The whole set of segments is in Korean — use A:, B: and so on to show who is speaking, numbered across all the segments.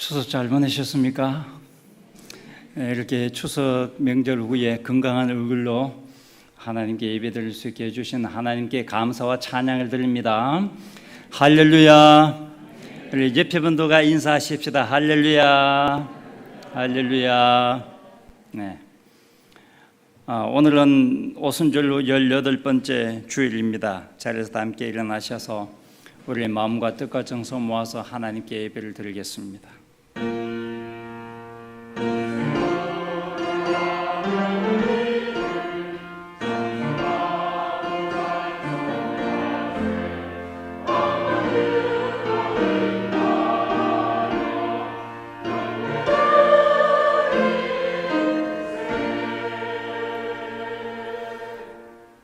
A: 추석 잘 보내셨습니까? 이렇게 추석 명절 후에 건강한 얼굴로 하나님께 예배드릴 수 있게 해주신 하나님께 감사와 찬양을 드립니다. 할렐루야. 우리 옆에 분들과 인사하십시다. 할렐루야. 할렐루야. 네. 오늘은 오순절 18번째 주일입니다. 자리에서 다 함께 일어나셔서 우리의 마음과 뜻과 정성 모아서 하나님께 예배를 드리겠습니다.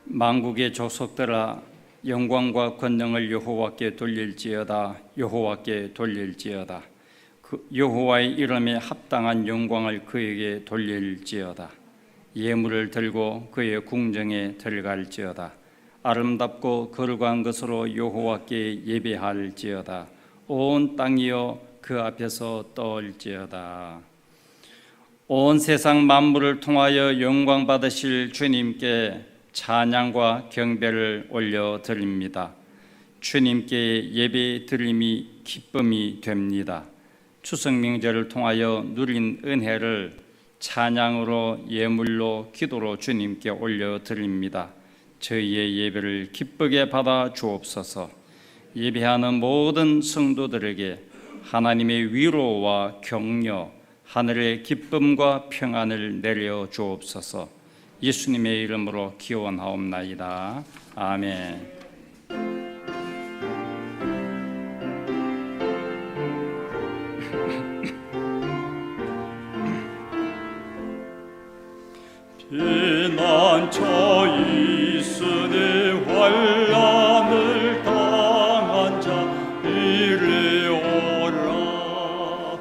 A: 만국의 족속들아, 영광과 권능을 여호와께 돌릴지어다. 여호와께 돌릴지어다. 여호와의 이름에 합당한 영광을 그에게 돌릴지어다. 예물을 들고 그의 궁정에 들어갈지어다. 아름답고 거룩한 것으로 여호와께 예배할지어다. 온 땅이여 그 앞에서 떨지어다. 온 세상 만물을 통하여 영광 받으실 주님께 찬양과 경배를 올려드립니다. 주님께 예배 드림이 기쁨이 됩니다. 추석 명절을 통하여 누린 은혜를 찬양으로, 예물로, 기도로 주님께 올려드립니다. 저희의 예배를 기쁘게 받아 주옵소서. 예배하는 모든 성도들에게 하나님의 위로와 격려, 하늘의 기쁨과 평안을 내려 주옵소서. 예수님의 이름으로 기원하옵나이다. 아멘.
B: 피난처 있으니 환난을 당한 자 이리 오라.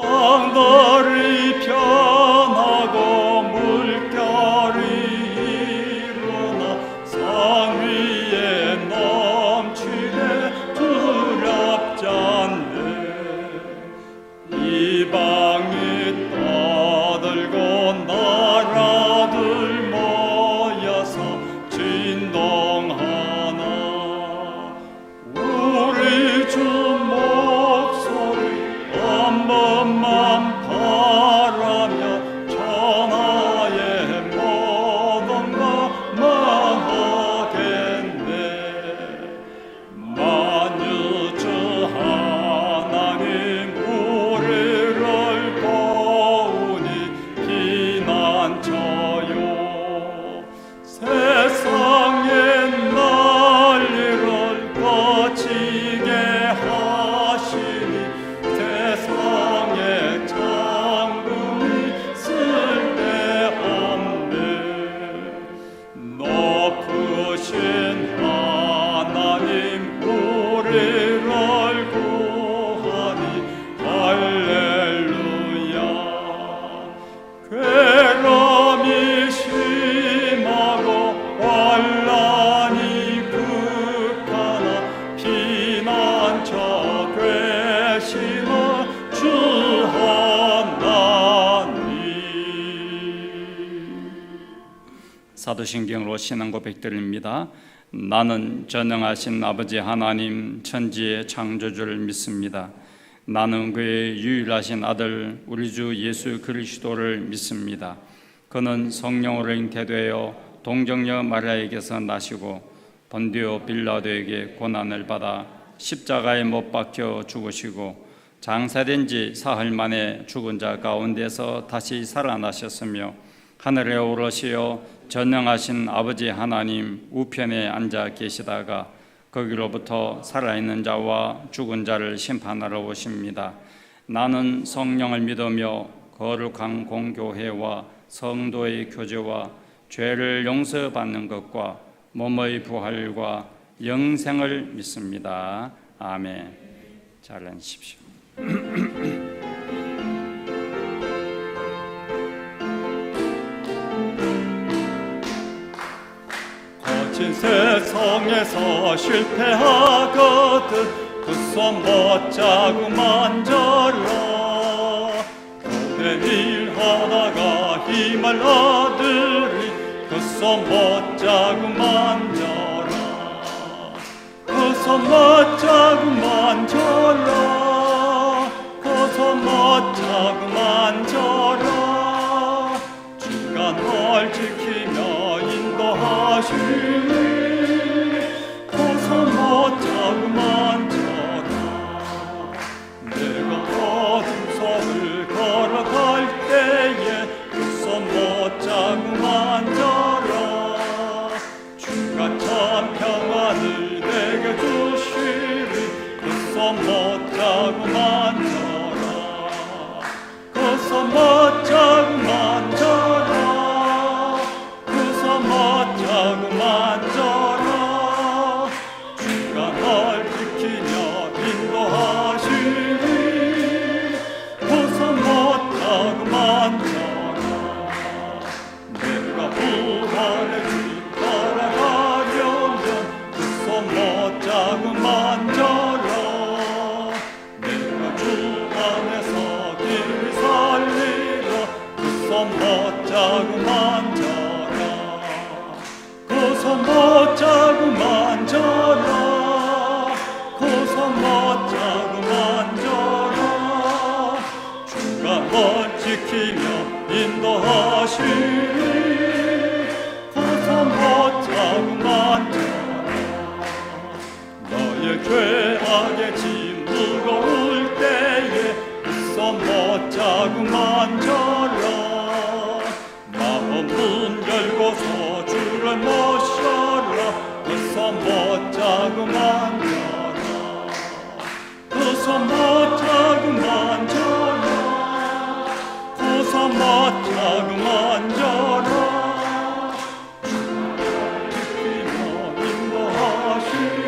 B: 땅들이 편하고 물결이 일어나 산 위에 넘치네 두렵지 않네. 이방이 떠들고 나라들 모여서 진동하나. 우리 주 목소리 한 번만 바라며 천하의 모든 것 망하겠네. 만유주 하나님 우리를 도우니 피난처요. 세상의 난리를 거치게 하시니 세상의 장군이 쓸데없네. 높으신 하나님 우리를 구하니 할렐루야. 괴로움이 심하고 환난이 극하나 피난처 되시나 주 하나님.
A: 사도신경으로 신앙 고백드립니다. 나는 전능하신 아버지 하나님 천지의 창조주를 믿습니다. 나는 그의 유일하신 아들 우리 주 예수 그리스도를 믿습니다. 그는 성령으로 잉태되어 동정녀 마리아에게서 나시고 본디오 빌라도에게 고난을 받아 십자가에 못 박혀 죽으시고 장사된 지 사흘 만에 죽은 자 가운데서 다시 살아나셨으며 하늘에 오르시어 전능하신 아버지 하나님 우편에 앉아 계시다가 거기로부터 살아있는 자와 죽은 자를 심판하러 오십니다. 나는 성령을 믿으며 거룩한 공교회와 성도의 교제와 죄를 용서받는 것과 몸의 부활과 영생을 믿습니다. 아멘. 잘 앉으십시오.
B: 거친 세상에서 실패하거든 그 손 못 자고 만져라. 내일 하다가 힘을 얻으리 그 손 못자고 만져라 그 손 못자고 만져라 그 손 못자고 만져라 주가 널 지키며 인도하시리 그 손 못자고 만져라 내가 어둠 속을 걸어갈 때에 그 손 못자고 만져라 주가 참 평안을 내게 주시리 그 손 못자고 만져라 그 손 못자고 만져라 그 손 못자고 만져라 주가 널 지키며 인도하시리 그 손 못자고 만져라 내가 부활의 주 따라가려면 그 손 못자고 만져라 내가 주 안에서 길이 살리라 그 손 못자고 만져라 그 손 못자고 만져라 그 손 못자고 만져라 주가 널 지키며 인도하시리 그 손 못자고 만져라 너의 죄악의 짐 무거울 때에 그 손 못자고 만져라 마음 문 열고서 주를 모셔라 그 손 못자고 만져라 그 손 못자고 만져라 그 손 못자고 만져라 지키며 인도하시리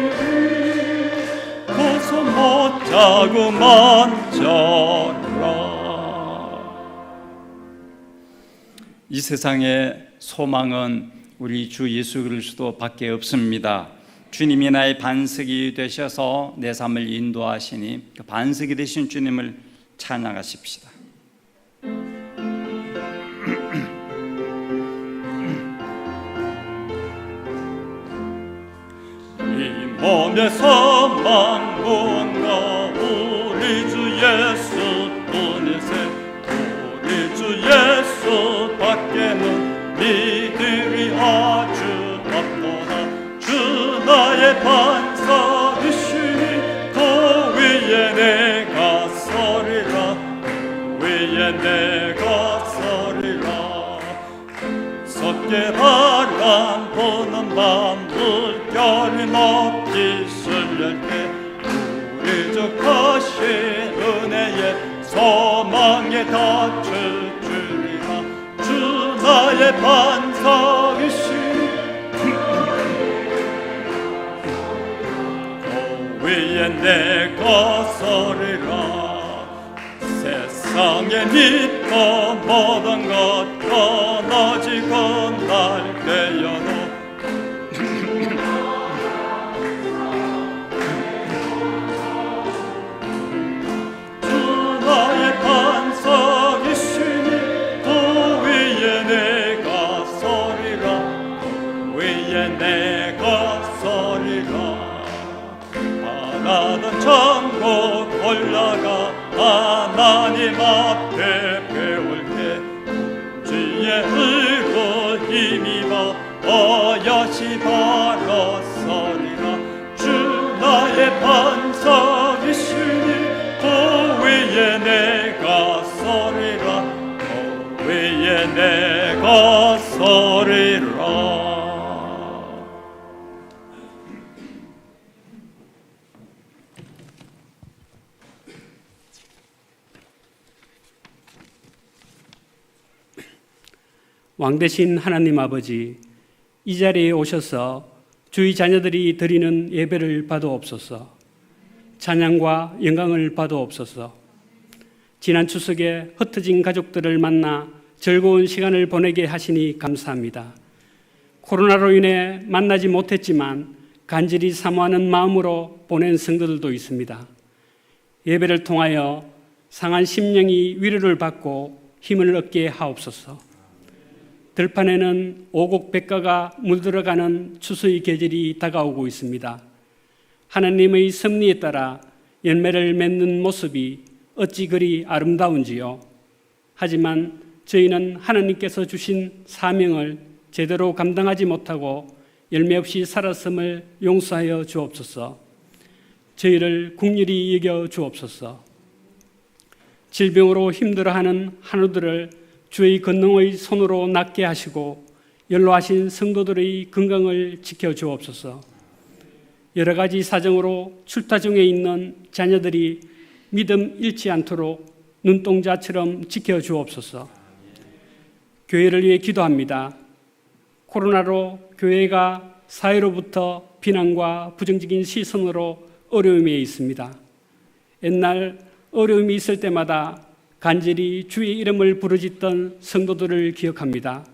B: 그 손 못자고 만져라
A: 이 세상의 소망은 우리 주 예수 그리스도 밖에 없습니다. 주님이 나의 반석이 되셔서 내 삶을 인도하시니 그 반석이 되신 주님을 찬양하십시다.
B: 이 몸의 소망 무언가 우리 주 예수뿐이세 우리 주 예수 밖에는 니들이 아주 없도다 주 나의 반석이시니 그 위에 내가 서리라 위에 내가 서리라 섭게 바람 부는 밤 물결이 높이 쓸릴 때 우리 주 크신 은혜에 소망에 닿을 줄이라 주 나의 반석이시니 그 위에 내가 서리라 세상에 믿고 모든 것 떠나지고 날 때여도 주 나의 반석이시니 그 위에 내가 서리라 위에 내가 서리라 바라던 천국 올라가 하나님 앞에 배울 때 주의 의로 힘입어 어여시 바로 서리라 주 나의 반석이시니 그 위에 내가 서리라 그 위에 내가 서리라
C: 왕되신 하나님 아버지, 이 자리에 오셔서 주의 자녀들이 드리는 예배를 받아옵소서. 찬양과 영광을 받아옵소서. 지난 추석에 흩어진 가족들을 만나 즐거운 시간을 보내게 하시니 감사합니다. 코로나로 인해 만나지 못했지만 간절히 사모하는 마음으로 보낸 성도들도 있습니다. 예배를 통하여 상한 심령이 위로를 받고 힘을 얻게 하옵소서. 들판에는 오곡백과가 물들어가는 추수의 계절이 다가오고 있습니다. 하나님의 섭리에 따라 열매를 맺는 모습이 어찌 그리 아름다운지요. 하지만 저희는 하나님께서 주신 사명을 제대로 감당하지 못하고 열매 없이 살았음을 용서하여 주옵소서. 저희를 긍휼히 여겨 주옵소서. 질병으로 힘들어하는 한우들을 주의 권능의 손으로 낫게 하시고 연로하신 성도들의 건강을 지켜 주옵소서. 여러 가지 사정으로 출타 중에 있는 자녀들이 믿음 잃지 않도록 눈동자처럼 지켜 주옵소서. 교회를 위해 기도합니다. 코로나로 교회가 사회로부터 비난과 부정적인 시선으로 어려움에 있습니다. 옛날 어려움이 있을 때마다 간절히 주의 이름을 부르짖던 성도들을 기억합니다.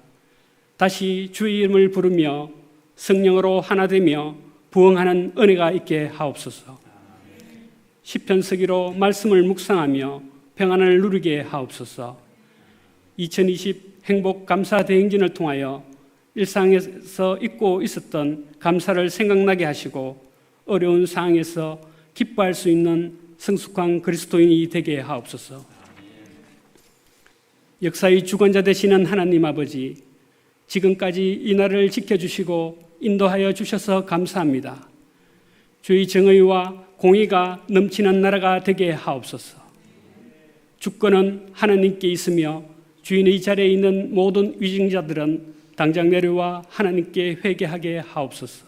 C: 다시 주의 이름을 부르며 성령으로 하나 되며 부흥하는 은혜가 있게 하옵소서. 시편 서기로 말씀을 묵상하며 평안을 누리게 하옵소서. 2020 행복 감사 대행진을 통하여 일상에서 잊고 있었던 감사를 생각나게 하시고 어려운 상황에서 기뻐할 수 있는 성숙한 그리스도인이 되게 하옵소서. 역사의 주권자 되시는 하나님 아버지, 지금까지 이 나라를 지켜주시고 인도하여 주셔서 감사합니다. 주의 정의와 공의가 넘치는 나라가 되게 하옵소서. 주권은 하나님께 있으며 주인의 자리에 있는 모든 위증자들은 당장 내려와 하나님께 회개하게 하옵소서.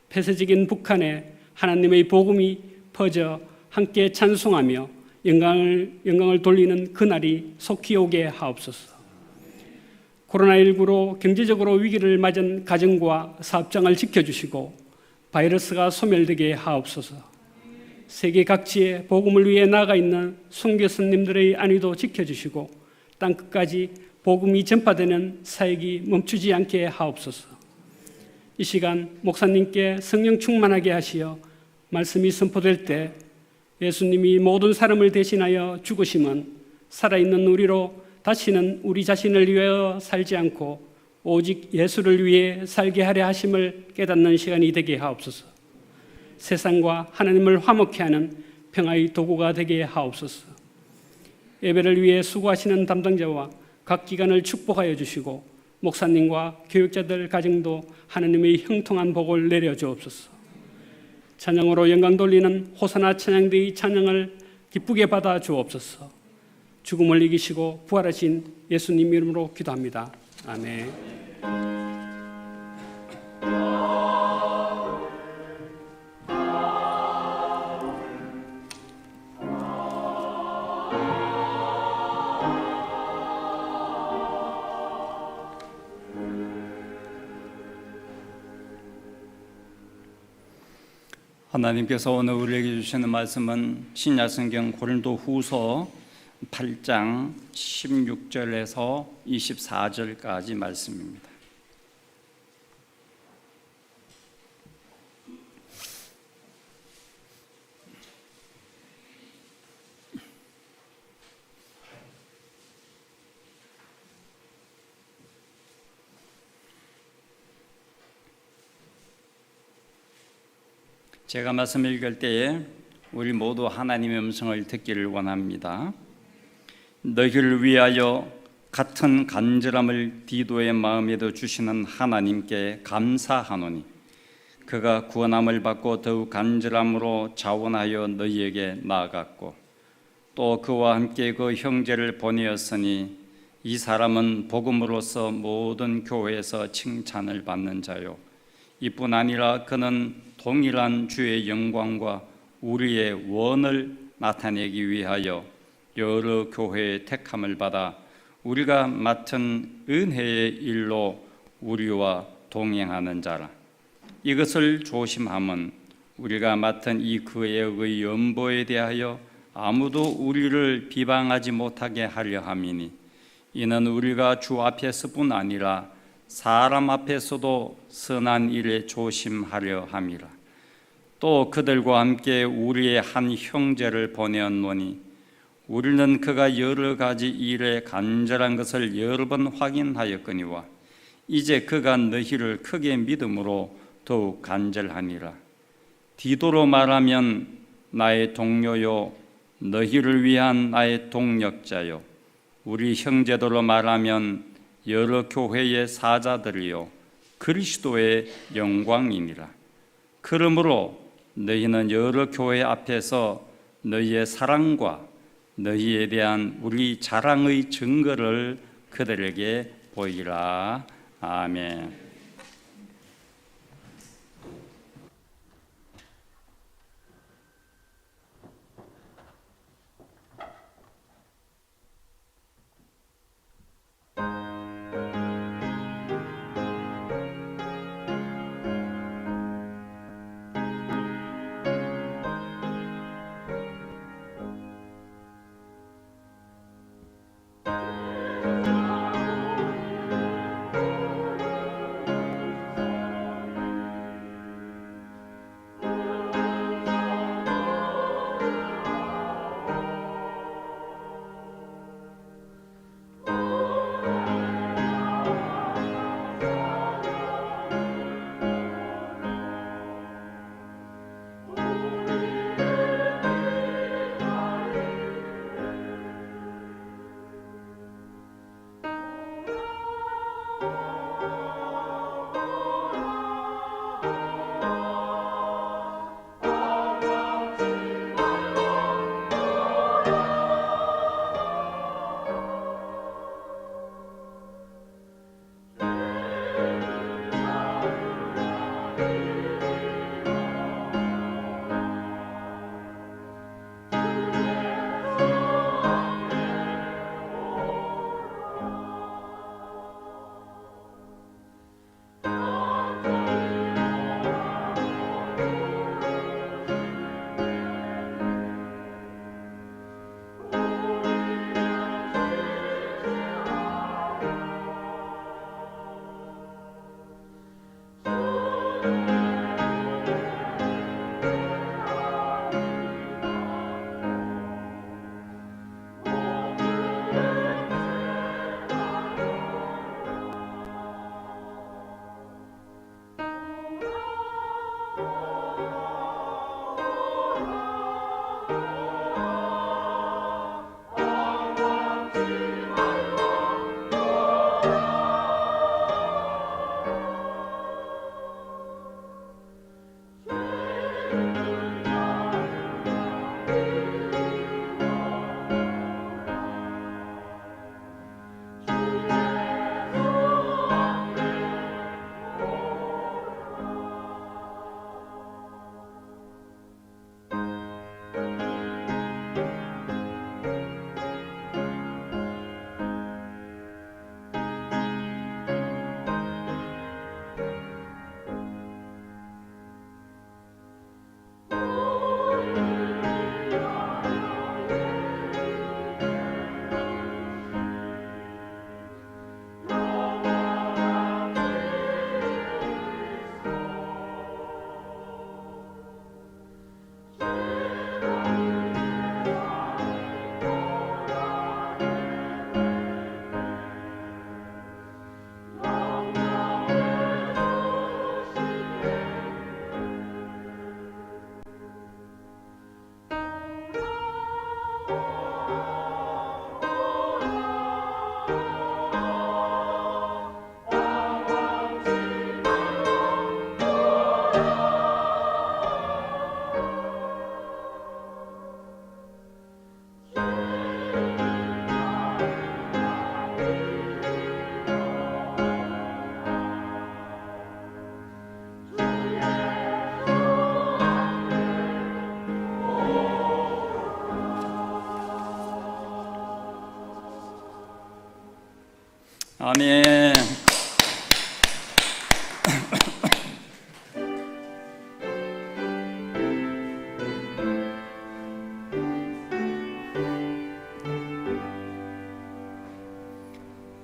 C: 폐쇄적인 북한에 하나님의 복음이 퍼져 함께 찬송하며 영광을 돌리는 그날이 속히 오게 하옵소서. 코로나19로 경제적으로 위기를 맞은 가정과 사업장을 지켜주시고 바이러스가 소멸되게 하옵소서. 세계 각지에 복음을 위해 나가 있는 선교사님들의 안위도 지켜주시고 땅끝까지 복음이 전파되는 사역이 멈추지 않게 하옵소서. 이 시간 목사님께 성령 충만하게 하시어 말씀이 선포될 때 예수님이 모든 사람을 대신하여 죽으심은 살아있는 우리로 다시는 우리 자신을 위하여 살지 않고 오직 예수를 위해 살게 하려 하심을 깨닫는 시간이 되게 하옵소서. 세상과 하나님을 화목케 하는 평화의 도구가 되게 하옵소서. 예배를 위해 수고하시는 담당자와 각 기관을 축복하여 주시고 목사님과 교육자들 가정도 하나님의 형통한 복을 내려주옵소서. 찬양으로 영광 돌리는 호사나 찬양대의 찬양을 기쁘게 받아 주옵소서. 죽음을 이기시고 부활하신 예수님 이름으로 기도합니다. 아멘.
A: 하나님께서 오늘 우리에게 주시는 말씀은 신약성경 고린도후서 8장 16절에서 24절까지 말씀입니다. 제가 말씀 읽을 때에 우리 모두 하나님의 음성을 듣기를 원합니다. 너희를 위하여 같은 간절함을 디도의 마음에도 주시는 하나님께 감사하노니 그가 구원함을 받고 더욱 간절함으로 자원하여 너희에게 나아갔고 또 그와 함께 그 형제를 보내었으니 이 사람은 복음으로서 모든 교회에서 칭찬을 받는 자요 이뿐 아니라 그는 동일한 주의 영광과 우리의 원을 나타내기 위하여 여러 교회의 택함을 받아 우리가 맡은 은혜의 일로 우리와 동행하는 자라. 이것을 조심함은 우리가 맡은 이 그의 연보에 대하여 아무도 우리를 비방하지 못하게 하려 함이니 이는 우리가 주 앞에서뿐 아니라 사람 앞에서도 선한 일에 조심하려 함이라. 또 그들과 함께 우리의 한 형제를 보내었노니 우리는 그가 여러 가지 일에 간절한 것을 여러 번 확인하였거니와 이제 그가 너희를 크게 믿음으로 더욱 간절하니라. 디도로 말하면 나의 동료요 너희를 위한 나의 동력자요 우리 형제도로 말하면 여러 교회의 사자들이요 그리스도의 영광이니라. 그러므로 너희는 여러 교회 앞에서 너희의 사랑과 너희에 대한 우리 자랑의 증거를 그들에게 보이라. 아멘. 아멘.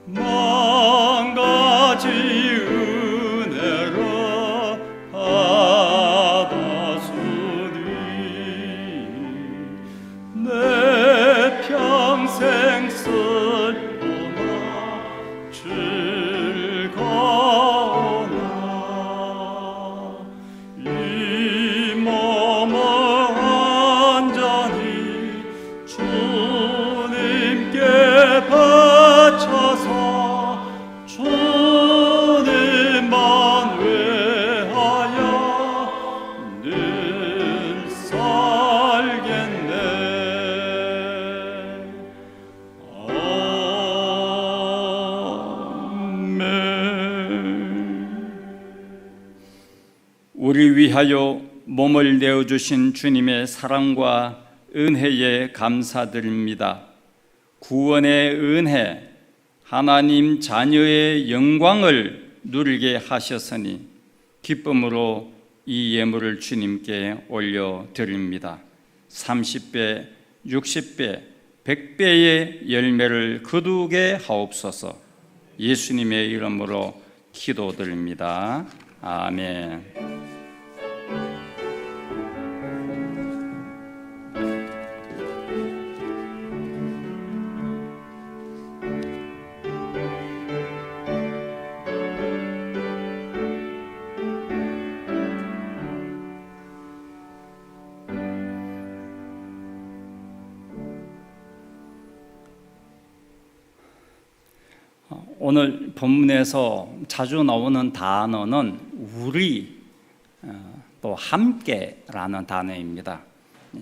B: 만 가지 은혜로 받았으니 내
A: 우리 위하여 몸을 내어주신 주님의 사랑과 은혜에 감사드립니다. 구원의 은혜, 하나님 자녀의 영광을 누리게 하셨으니 기쁨으로 이 예물을 주님께 올려드립니다. 30배, 60배, 100배의 열매를 거두게 하옵소서. 예수님의 이름으로 기도드립니다. 아멘. 오늘 본문에서 자주 나오는 단어는 우리 또 함께라는 단어입니다.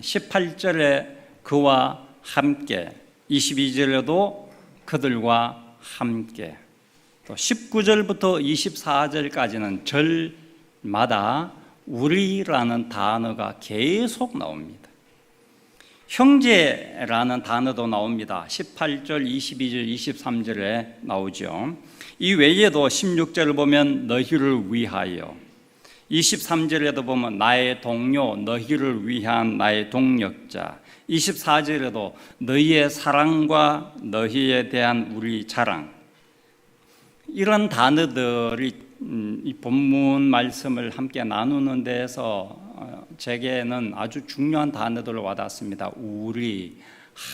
A: 18절에 그와 함께, 22절에도 그들과 함께, 또 19절부터 24절까지는 절마다 우리라는 단어가 계속 나옵니다. 형제라는 단어도 나옵니다. 18절, 22절, 23절에 나오죠. 이 외에도 16절을 보면 너희를 위하여, 23절에도 보면 나의 동료, 너희를 위한 나의 동력자, 24절에도 너희의 사랑과 너희에 대한 우리 자랑, 이런 단어들이 이 본문 말씀을 함께 나누는 데에서 제게는 아주 중요한 단어들을 와닿습니다. 우리,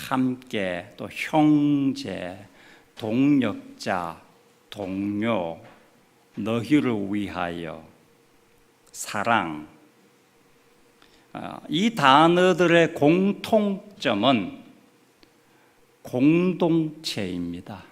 A: 함께, 또 형제, 동력자, 동료, 너희를 위하여, 사랑. 이 단어들의 공통점은 공동체입니다.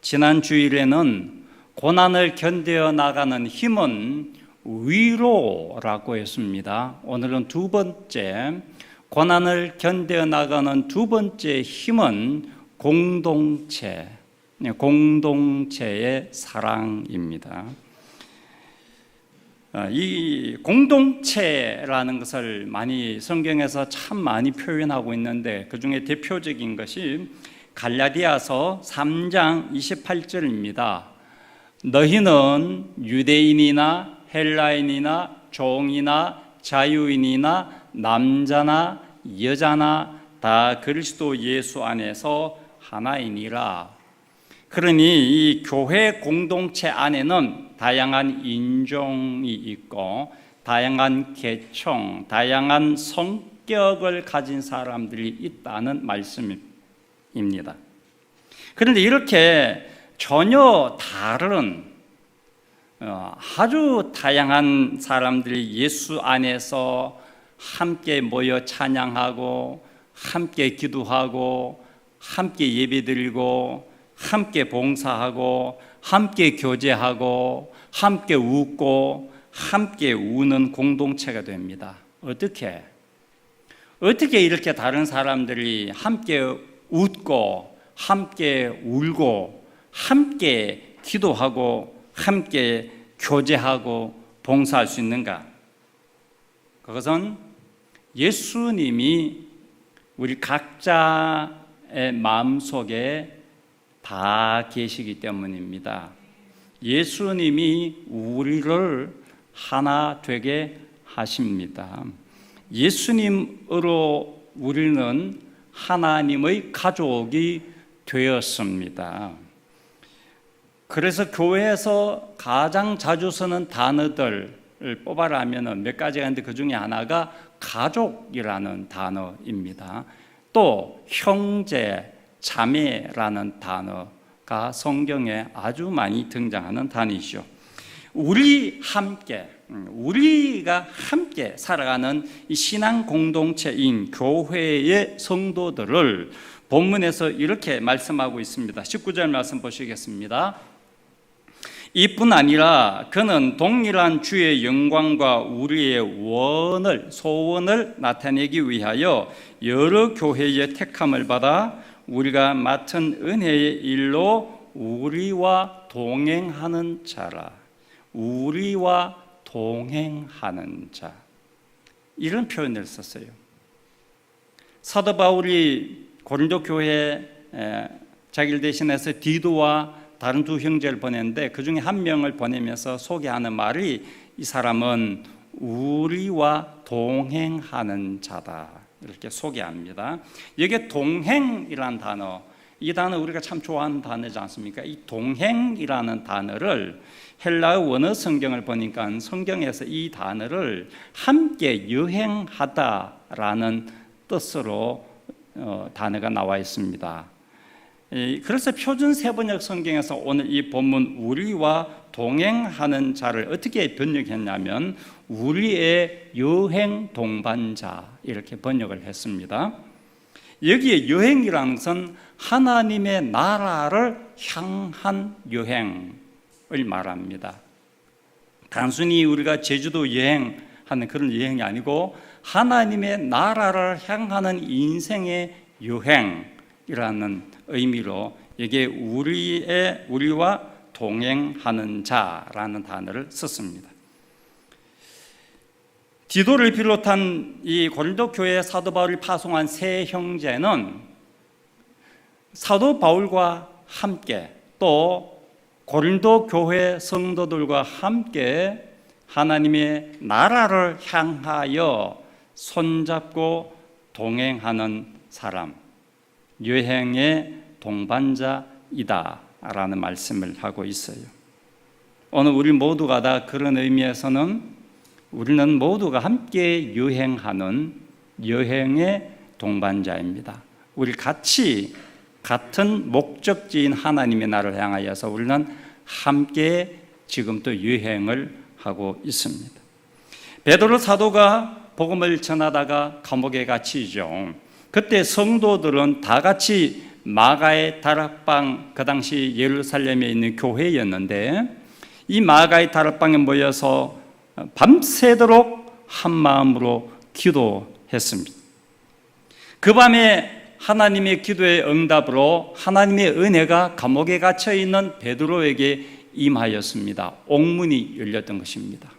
A: 지난 주일에는 고난을 견뎌 나가는 힘은 위로라고 했습니다. 오늘은 두 번째, 고난을 견뎌 나가는 두 번째 힘은 공동체, 공동체의 사랑입니다. 이 공동체라는 것을 많이 성경에서 참 많이 표현하고 있는데 그 중에 대표적인 것이 갈라디아서 3장 28절입니다. 너희는 유대인이나 헬라인이나 종이나 자유인이나 남자나 여자나 다 그리스도 예수 안에서 하나이니라. 그러니 이 교회 공동체 안에는 다양한 인종이 있고 다양한 계층, 다양한 성격을 가진 사람들이 있다는 말씀입니다. 그런데 이렇게 전혀 다른 아주 다양한 사람들이 예수 안에서 함께 모여 찬양하고 함께 기도하고 함께 예배드리고 함께 봉사하고 함께 교제하고 함께 웃고 함께 우는 공동체가 됩니다. 어떻게 이렇게 다른 사람들이 함께 웃고 함께 울고 함께 기도하고 함께 교제하고 봉사할 수 있는가? 그것은 예수님이 우리 각자의 마음속에 다 계시기 때문입니다. 예수님이 우리를 하나 되게 하십니다. 예수님으로 우리는 하나님의 가족이 되었습니다. 그래서 교회에서 가장 자주 쓰는 단어들을 뽑아라면 몇 가지가 있는데 그 중에 하나가 가족이라는 단어입니다. 또 형제, 자매라는 단어가 성경에 아주 많이 등장하는 단어이죠. 우리가 함께 살아가는 이 신앙 공동체인 교회의 성도들을 본문에서 이렇게 말씀하고 있습니다. 19절 말씀 보시겠습니다. 이뿐 아니라 그는 동일한 주의 영광과 우리의 소원을 나타내기 위하여 여러 교회의 택함을 받아 우리가 맡은 은혜의 일로 우리와 동행하는 자라. 우리와 동행하는 자, 이런 표현을 썼어요. 사도 바울이 고린도 교회에 자기를 대신해서 디도와 다른 두 형제를 보냈는데 그 중에 한 명을 보내면서 소개하는 말이 이 사람은 우리와 동행하는 자다, 이렇게 소개합니다. 여기에 동행이라는 단어, 이 단어 우리가 참 좋아하는 단어지 않습니까? 이 동행이라는 단어를 헬라어 원어 성경을 보니까 성경에서 이 단어를 함께 여행하다라는 뜻으로 단어가 나와 있습니다. 그래서 표준 세번역 성경에서 오늘 이 본문 우리와 동행하는 자를 어떻게 번역했냐면 우리의 여행 동반자, 이렇게 번역을 했습니다. 여기에 여행이라는 것은 하나님의 나라를 향한 여행을 말합니다. 단순히 우리가 제주도 여행하는 그런 여행이 아니고 하나님의 나라를 향하는 인생의 여행이라는 의미로 여기에 우리와 동행하는 자라는 단어를 썼습니다. 디도를 비롯한 이 고린도 교회 사도 바울이 파송한 세 형제는 사도 바울과 함께 또 고린도 교회 성도들과 함께 하나님의 나라를 향하여 손잡고 동행하는 사람, 여행의 동반자이다라는 말씀을 하고 있어요. 오늘 우리 모두가 다 그런 의미에서는 우리는 모두가 함께 여행하는 여행의 동반자입니다. 우리 같이 같은 목적지인 하나님의 나라를 향하여서 우리는 함께 지금 또 여행을 하고 있습니다. 베드로 사도가 복음을 전하다가 감옥에 갇히죠. 그때 성도들은 다 같이 마가의 다락방, 그 당시 예루살렘에 있는 교회였는데 이 마가의 다락방에 모여서 밤새도록 한 마음으로 기도했습니다. 그 밤에 하나님의 기도의 응답으로 하나님의 은혜가 감옥에 갇혀 있는 베드로에게 임하였습니다. 옥문이 열렸던 것입니다.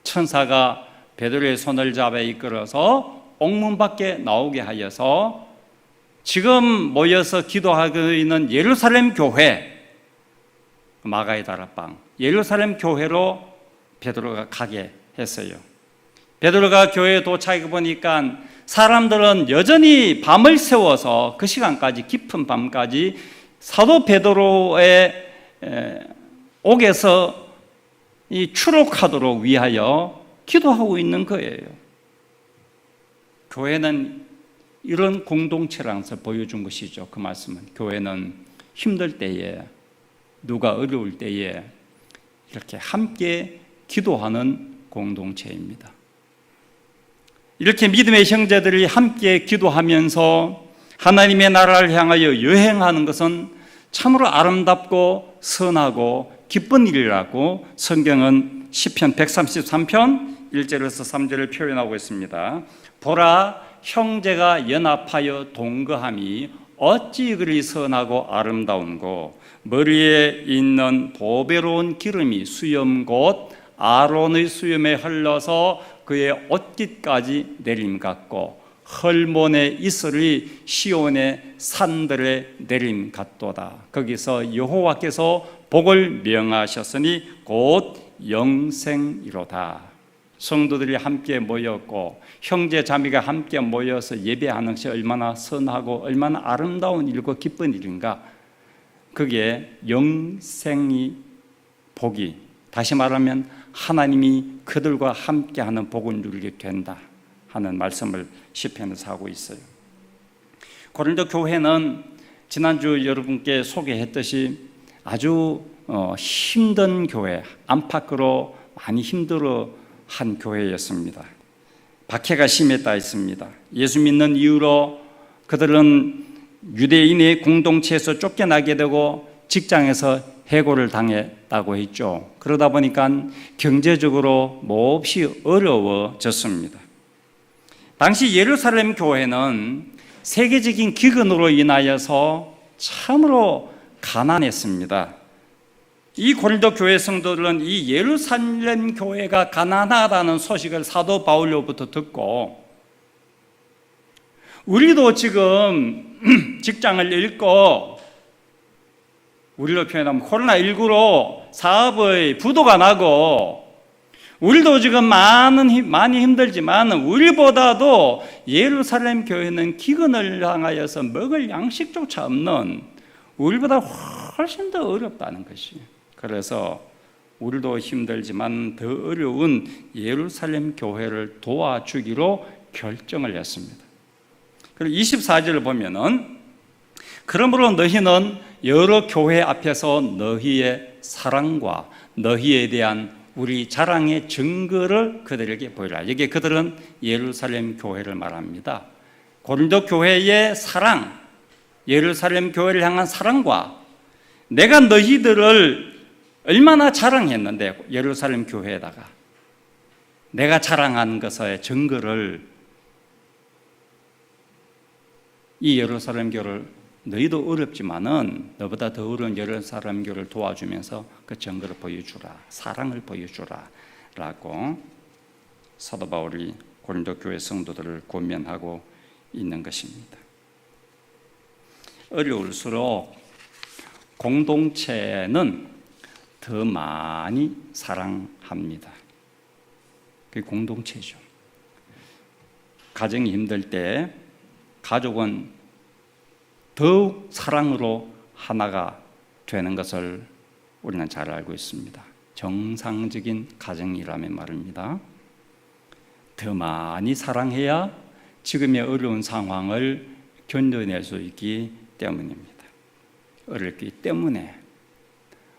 A: 천사가 베드로의 손을 잡아 이끌어서 옥문 밖에 나오게 하여서 지금 모여서 기도하고 있는 예루살렘 교회, 마가의 다락방, 예루살렘 교회로 베드로가 가게 했어요. 베드로가 교회에 도착해 보니까 사람들은 여전히 밤을 새워서 그 시간까지, 깊은 밤까지 사도 베드로의 옥에서 이 추록하도록 위하여 기도하고 있는 거예요. 교회는 이런 공동체라는 것을 보여준 것이죠. 그 말씀은 교회는 힘들 때에, 누가 어려울 때에 이렇게 함께 기도하는 공동체입니다. 이렇게 믿음의 형제들이 함께 기도하면서 하나님의 나라를 향하여 여행하는 것은 참으로 아름답고 선하고 기쁜 일이라고 성경은 시편 133편 1절에서 3절을 표현하고 있습니다. 보라, 형제가 연합하여 동거함이 어찌 그리 선하고 아름다운고, 머리에 있는 보배로운 기름이 수염 곧 아론의 수염에 흘러서 그의 옷깃까지 내림 같고, 헐몬의 이슬이 시온의 산들에 내림 같도다. 거기서 여호와께서 복을 명하셨으니 곧 영생이로다. 성도들이 함께 모였고 형제 자매가 함께 모여서 예배하는 것이 얼마나 선하고 얼마나 아름다운 일이고 기쁜 일인가. 그게 영생이 복이, 다시 말하면 하나님이 그들과 함께하는 복을 누리게 된다 하는 말씀을 시편에서 하고 있어요. 고린도 교회는 지난주 여러분께 소개했듯이 아주 힘든 교회, 안팎으로 많이 힘들어 한 교회였습니다. 박해가 심했다 했습니다. 예수 믿는 이유로 그들은 유대인의 공동체에서 쫓겨나게 되고 직장에서 해고를 당했다고 했죠. 그러다 보니까 경제적으로 몹시 어려워졌습니다. 당시 예루살렘 교회는 세계적인 기근으로 인하여서 참으로 가난했습니다. 이 고린도 교회 성도들은 이 예루살렘 교회가 가난하다는 소식을 사도 바울로부터 듣고, 우리도 지금 직장을 잃고, 우리로 표현하면 코로나19로 사업의 부도가 나고, 우리도 지금 많이 힘들지만 우리보다도 예루살렘 교회는 기근을 당하여서 먹을 양식조차 없는, 우리보다 훨씬 더 어렵다는 것이. 그래서 우리도 힘들지만 더 어려운 예루살렘 교회를 도와주기로 결정을 했습니다. 그리고 24절을 보면은, 그러므로 너희는 여러 교회 앞에서 너희의 사랑과 너희에 대한 우리 자랑의 증거를 그들에게 보이라. 여기 그들은 예루살렘 교회를 말합니다. 고린도 교회의 사랑, 예루살렘 교회를 향한 사랑과 내가 너희들을 얼마나 자랑했는데, 예루살렘 교회에다가 내가 자랑한 것의 증거를, 이 예루살렘 교회를, 너희도 어렵지만은 너보다 더 어려운 예루살렘 교회를 도와주면서 그 증거를 보여주라, 사랑을 보여주라 라고 사도 바울이 고린도 교회 성도들을 권면하고 있는 것입니다. 어려울수록 공동체는 더 많이 사랑합니다. 그게 공동체죠. 가정이 힘들 때 가족은 더욱 사랑으로 하나가 되는 것을 우리는 잘 알고 있습니다. 정상적인 가정이라면 말입니다. 더 많이 사랑해야 지금의 어려운 상황을 견뎌낼 수 있기 때문입니다. 어렵기 때문에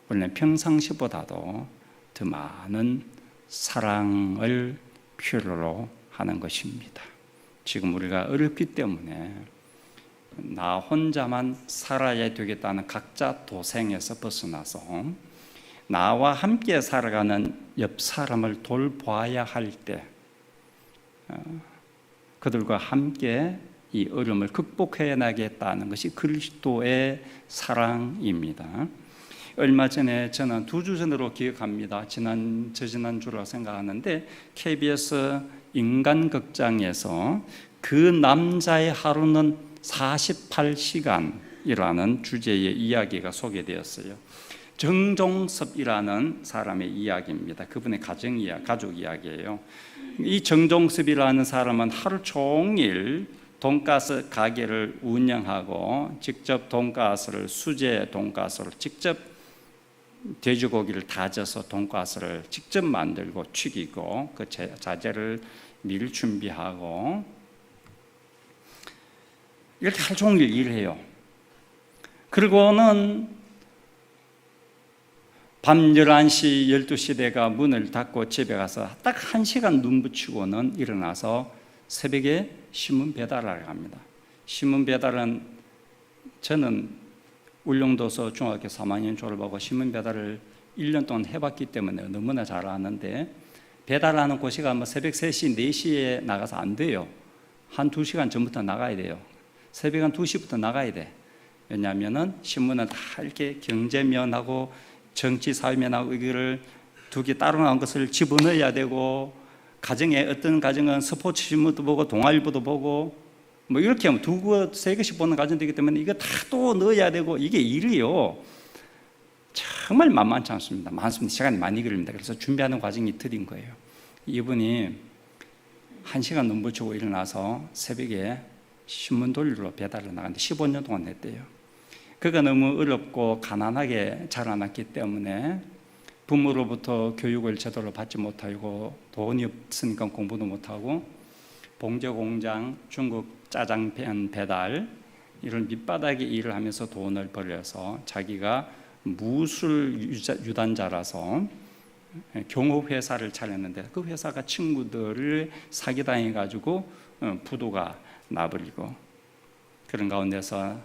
A: 우리는 평상시보다도 더 많은 사랑을 필요로 하는 것입니다. 지금 우리가 어렵기 때문에 나 혼자만 살아야 되겠다는 각자 도생에서 벗어나서 나와 함께 살아가는 옆 사람을 돌봐야 할 때 그들과 함께 이 어려움을 극복해 나가겠다는 것이 그리스도의 사랑입니다. 얼마 전에 저는 2주 전으로 기억합니다. 저지난주로 생각하는데 KBS 인간극장에서 그 남자의 하루는 48시간이라는 주제의 이야기가 소개되었어요. 정종섭이라는 사람의 이야기입니다. 그분의 가족 이야기예요. 이 정종섭이라는 사람은 하루 종일 돈가스 가게를 운영하고 직접 수제 돈가스를 직접 돼지고기를 다져서 돈가스를 직접 만들고 튀기고 그 자재를 미리 준비하고 이렇게 하루 종일 일해요. 그리고는 밤 11시, 12시 대가 문을 닫고 집에 가서 딱 1시간 눈 붙이고는 일어나서 새벽에 신문 배달하러 갑니다. 신문 배달은 저는 울릉도서 중학교 3학년 졸업하고 신문 배달을 1년 동안 해봤기 때문에 너무나 잘 아는데, 배달하는 곳이가 새벽 3시, 4시에 나가서 안 돼요. 한 2시간 전부터 나가야 돼요. 새벽 한 2시부터 나가야 돼. 왜냐하면 신문은 다 이렇게 경제면하고 정치 사회면하고 이거를 두 개 따로 나온 것을 집어넣어야 되고, 가정에 어떤 가정은 스포츠 신문도 보고 동아일보도 보고 이렇게 하면 2개, 3개씩 보는 가정도 있기 때문에 이거 다 또 넣어야 되고, 이게 일이요. 정말 만만치 않습니다. 많습니다. 시간이 많이 걸립니다. 그래서 준비하는 과정이 이틀인 거예요. 이분이 1시간 눈 붙이고 일어나서 새벽에 신문 돌리러 배달을 나갔는데 15년 동안 했대요. 그가 너무 어렵고 가난하게 자라났기 때문에 부모로부터 교육을 제대로 받지 못하고 돈이 없으니까 공부도 못하고 봉제공장, 중국 짜장면 배달 이런 밑바닥에 일을 하면서 돈을 벌여서 자기가 무술 유단자라서 경호회사를 차렸는데 그 회사가 친구들을 사기당해가지고 부도가 나버리고, 그런 가운데서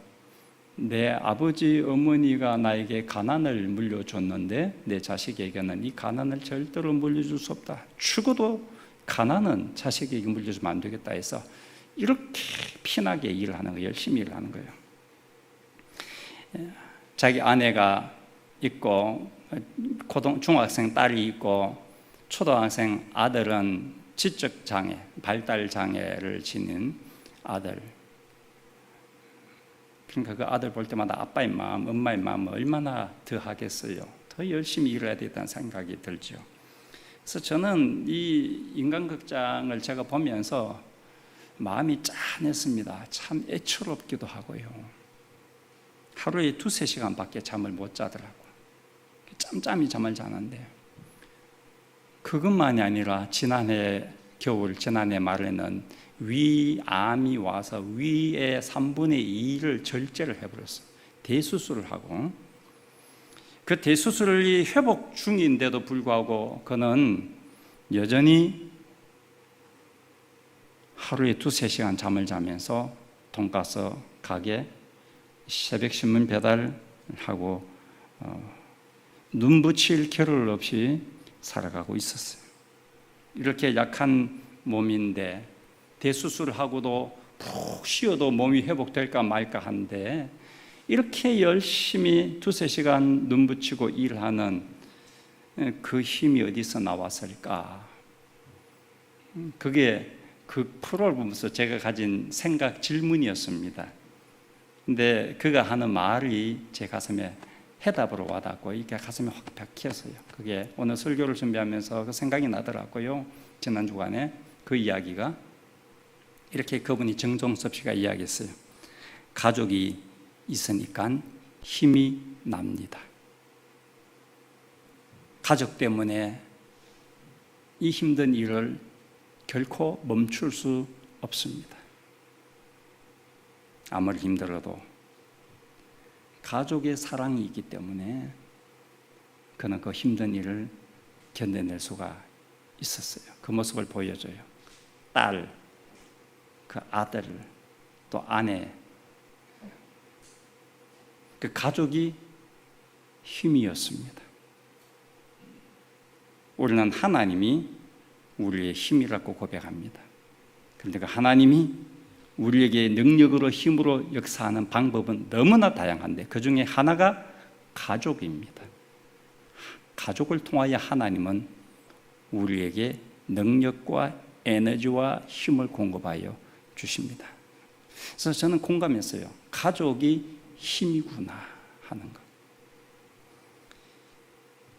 A: 내 아버지 어머니가 나에게 가난을 물려줬는데 내 자식에게는 이 가난을 절대로 물려줄 수 없다. 죽어도 가난은 자식에게 물려주면 안 되겠다 해서 이렇게 피나게 일을 하는 거예요. 열심히 일을 하는 거예요. 자기 아내가 있고 중학생 딸이 있고 초등학생 아들은 지적 장애, 발달 장애를 지닌 아들. 그러니까 그 아들 볼 때마다 아빠의 마음, 엄마의 마음 얼마나 더 하겠어요. 더 열심히 일해야 되겠다는 생각이 들죠. 그래서 저는 이 인간극장을 제가 보면서 마음이 짠했습니다. 참 애처롭기도 하고요. 하루에 2-3시간밖에 잠을 못 자더라고요. 짬짬이 잠을 자는데 그것만이 아니라 지난해 겨울, 지난해 말에는 위암이 와서 위의 3분의 2를 절제를 해버렸어요. 대수술을 하고 그 대수술이 회복 중인데도 불구하고 그는 여전히 하루에 2-3시간 잠을 자면서 돈가스 가게, 새벽 신문 배달하고 눈 붙일 겨를 없이 살아가고 있었어요. 이렇게 약한 몸인데 대수술하고도 푹 쉬어도 몸이 회복될까 말까 한데 이렇게 열심히 2-3시간 눈 붙이고 일하는 그 힘이 어디서 나왔을까? 그게 그 프로를 보면서 제가 가진 생각, 질문이었습니다. 근데 그가 하는 말이 제 가슴에 해답으로 와닿고 이게 가슴에 확 박혔어요. 그게 오늘 설교를 준비하면서 그 생각이 나더라고요. 지난 주간에 그 이야기가 이렇게 그분이 정종섭 씨가 이야기했어요. 가족이 있으니까 힘이 납니다. 가족 때문에 이 힘든 일을 결코 멈출 수 없습니다. 아무리 힘들어도 가족의 사랑이 있기 때문에 그는 그 힘든 일을 견뎌낼 수가 있었어요. 그 모습을 보여줘요. 딸, 그 아들, 또 아내, 그 가족이 힘이었습니다. 우리는 하나님이 우리의 힘이라고 고백합니다. 그런데 그 하나님이 우리에게 능력으로 힘으로 역사하는 방법은 너무나 다양한데 그 중에 하나가 가족입니다. 가족을 통하여 하나님은 우리에게 능력과 에너지와 힘을 공급하여 주십니다. 그래서 저는 공감했어요. 가족이 힘이구나 하는 것.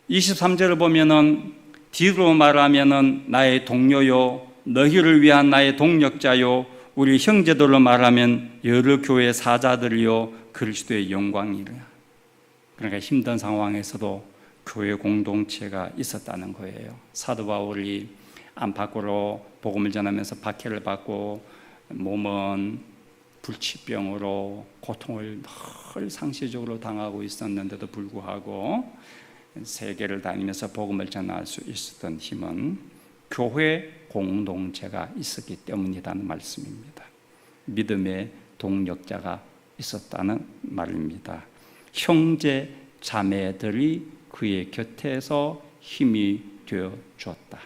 A: 23절을 보면은 뒤로 말하면은 나의 동료요, 너희를 위한 나의 동력자요, 우리 형제들로 말하면 여러 교회 사자들이요, 그리스도의 영광이라. 그러니까 힘든 상황에서도 교회 공동체가 있었다는 거예요. 사도 바울이 안팎으로 복음을 전하면서 박해를 받고 몸은 불치병으로 고통을 늘 상시적으로 당하고 있었는데도 불구하고 세계를 다니면서 복음을 전할 수 있었던 힘은 교회 공동체가 있었기 때문이라는 말씀입니다. 믿음의 동력자가 있었다는 말입니다. 형제 자매들이 그의 곁에서 힘이 되어 주었다.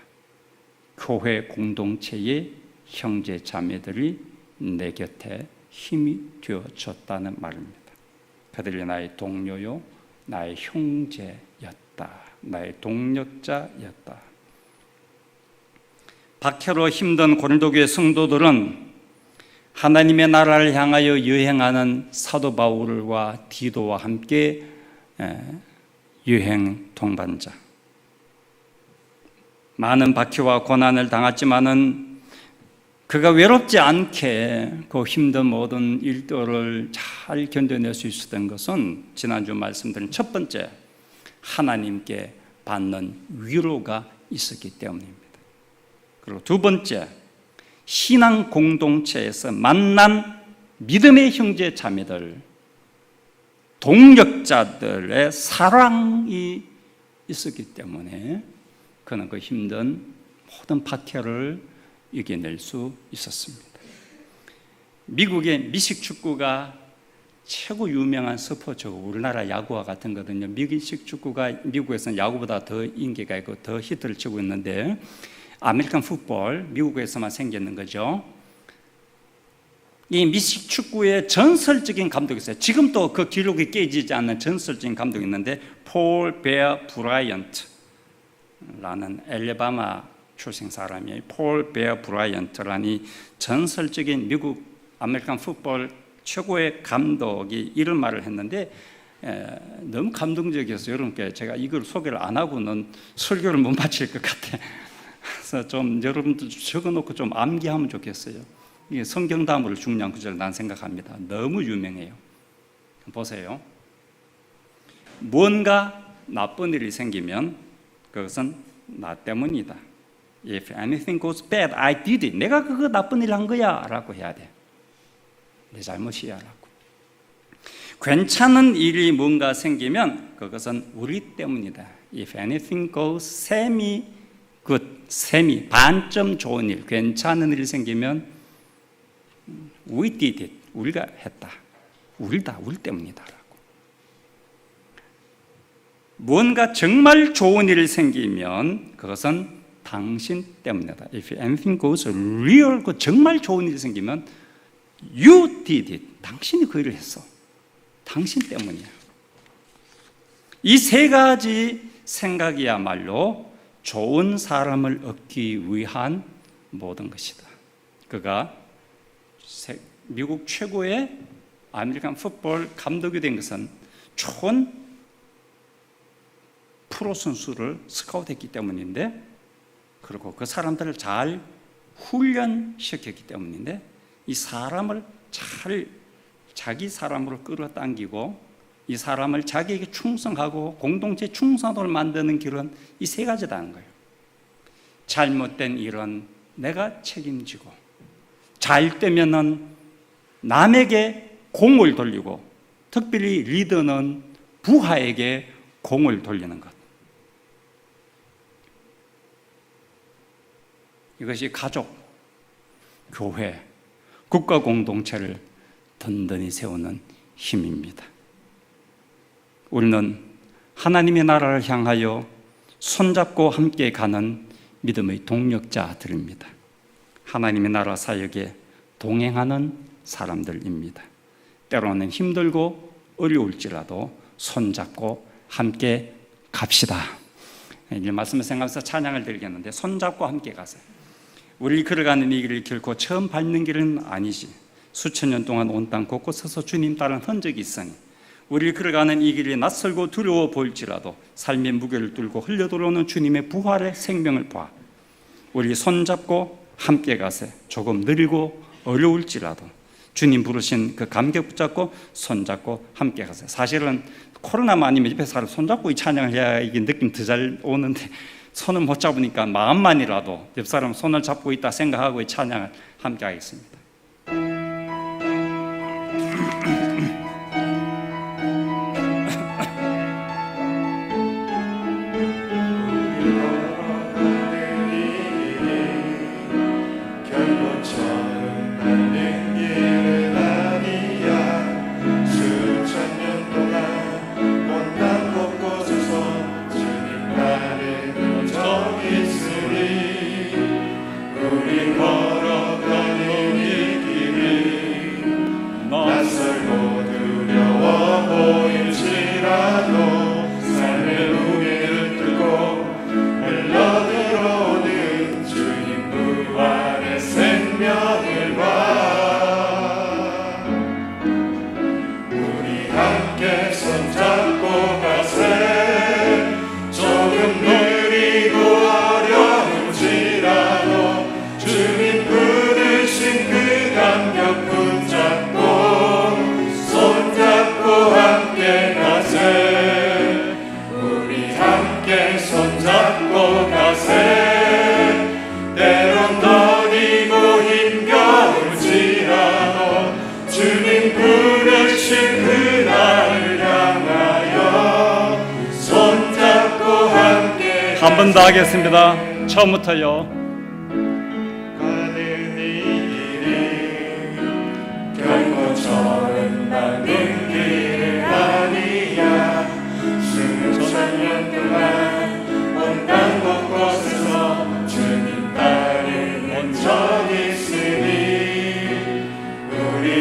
A: 교회 공동체의 형제 자매들이 내 곁에 힘이 되어 줬다는 말입니다. 그들이 나의 동료요, 나의 형제였다. 나의 동력자였다. 박해로 힘든 고린도교회 성도들은 하나님의 나라를 향하여 여행하는 사도 바울과 디도와 함께 여행 동반자. 많은 박해와 고난을 당했지만은 그가 외롭지 않게 그 힘든 모든 일들을 잘 견뎌낼 수 있었던 것은 지난주 말씀드린 첫 번째, 하나님께 받는 위로가 있었기 때문입니다. 그리고 두 번째, 신앙 공동체에서 만난 믿음의 형제 자매들, 동력자들의 사랑이 있었기 때문에 그는 그 힘든 모든 박해를 이겨낼 수 있었습니다. 미국의 미식축구가 최고 유명한 스포츠고 우리나라 야구와 같은 거거든요. 미식축구가 미국에서는 야구보다 더 인기가 있고 더 히트를 치고 있는데 아메리칸 풋볼, 미국에서만 생겼는 거죠. 이 미식 축구의 전설적인 감독이 있어요. 지금도 그 기록이 깨지지 않는 전설적인 감독이 있는데 폴 베어 브라이언트라는 엘레바마 출생 사람이에요. 폴 베어 브라이언트라는 이 전설적인 미국 아메리칸 풋볼 최고의 감독이 이런 말을 했는데 너무 감동적이어서 여러분께 제가 이걸 소개를 안 하고는 설교를 못 마칠 것 같아요. 그래서 좀 여러분들 적어놓고 좀 암기하면 좋겠어요. 이게 성경 다음으로 중요한 구절 난 생각합니다. 너무 유명해요. 보세요. 뭔가 나쁜 일이 생기면 그것은 나 때문이다. If anything goes bad, I did it. 내가 그거 나쁜 일 한 거야 라고 해야 돼. 내 잘못이야 라고. 괜찮은 일이 뭔가 생기면 그것은 우리 때문이다. If anything goes semi-good, semi, 반점 좋은 일, 괜찮은 일이 생기면 We did it. 우리가 했다. 우리 때문이다 라고. 뭔가 정말 좋은 일이 생기면 그것은 당신 때문이다. If anything goes real, 정말 좋은 일이 생기면 You did it. 당신이 그 일을 했어. 당신 때문이야. 이 세 가지 생각이야말로 좋은 사람을 얻기 위한 모든 것이다. 그가 미국 최고의 아메리칸 풋볼 감독이 된 것은 좋은 프로 선수를 스카우트했기 때문인데, 그리고 그 사람들을 잘 훈련시켰기 때문인데, 이 사람을 잘 자기 사람으로 끌어당기고 이 사람을 자기에게 충성하고 공동체 충성도를 만드는 길은 이 세 가지다는 거예요. 잘못된 일은 내가 책임지고, 잘 되면은 남에게 공을 돌리고, 특별히 리더는 부하에게 공을 돌리는 것. 이것이 가족, 교회, 국가 공동체를 든든히 세우는 힘입니다. 우리는 하나님의 나라를 향하여 손잡고 함께 가는 믿음의 동력자들입니다. 하나님의 나라 사역에 동행하는 사람들입니다. 때로는 힘들고 어려울지라도 손잡고 함께 갑시다. 이 말씀을 생각해서 찬양을 드리겠는데, 손잡고 함께 가세요. 우리 걸어가는 이 길이 결코 처음 밟는 길은 아니지. 수천 년 동안 온 땅 곳곳에서 주님 따른 흔적이 있으니 우리 걸어가는 이 길이 낯설고 두려워 보일지라도 삶의 무게를 뚫고 흘려들어오는 주님의 부활의 생명을 봐. 우리 손잡고 함께 가세. 조금 느리고 어려울지라도 주님 부르신 그 감격 붙잡고 손잡고 함께 가세. 사실은 코로나만 아니면 옆에 사람 손잡고 이 찬양을 해야 이게 느낌 더 잘 오는데, 손을 못 잡으니까 마음만이라도 옆 사람 손을 잡고 있다 생각하고 이 찬양을 함께 하겠습니다. 한 번 더 하겠습니다. 처음부터요.
B: 가는 이 길이 결코 처음 가는 길 아니야. 수천 년 동안 온 땅 곳곳에서 주님 따르는 적 있으니 우리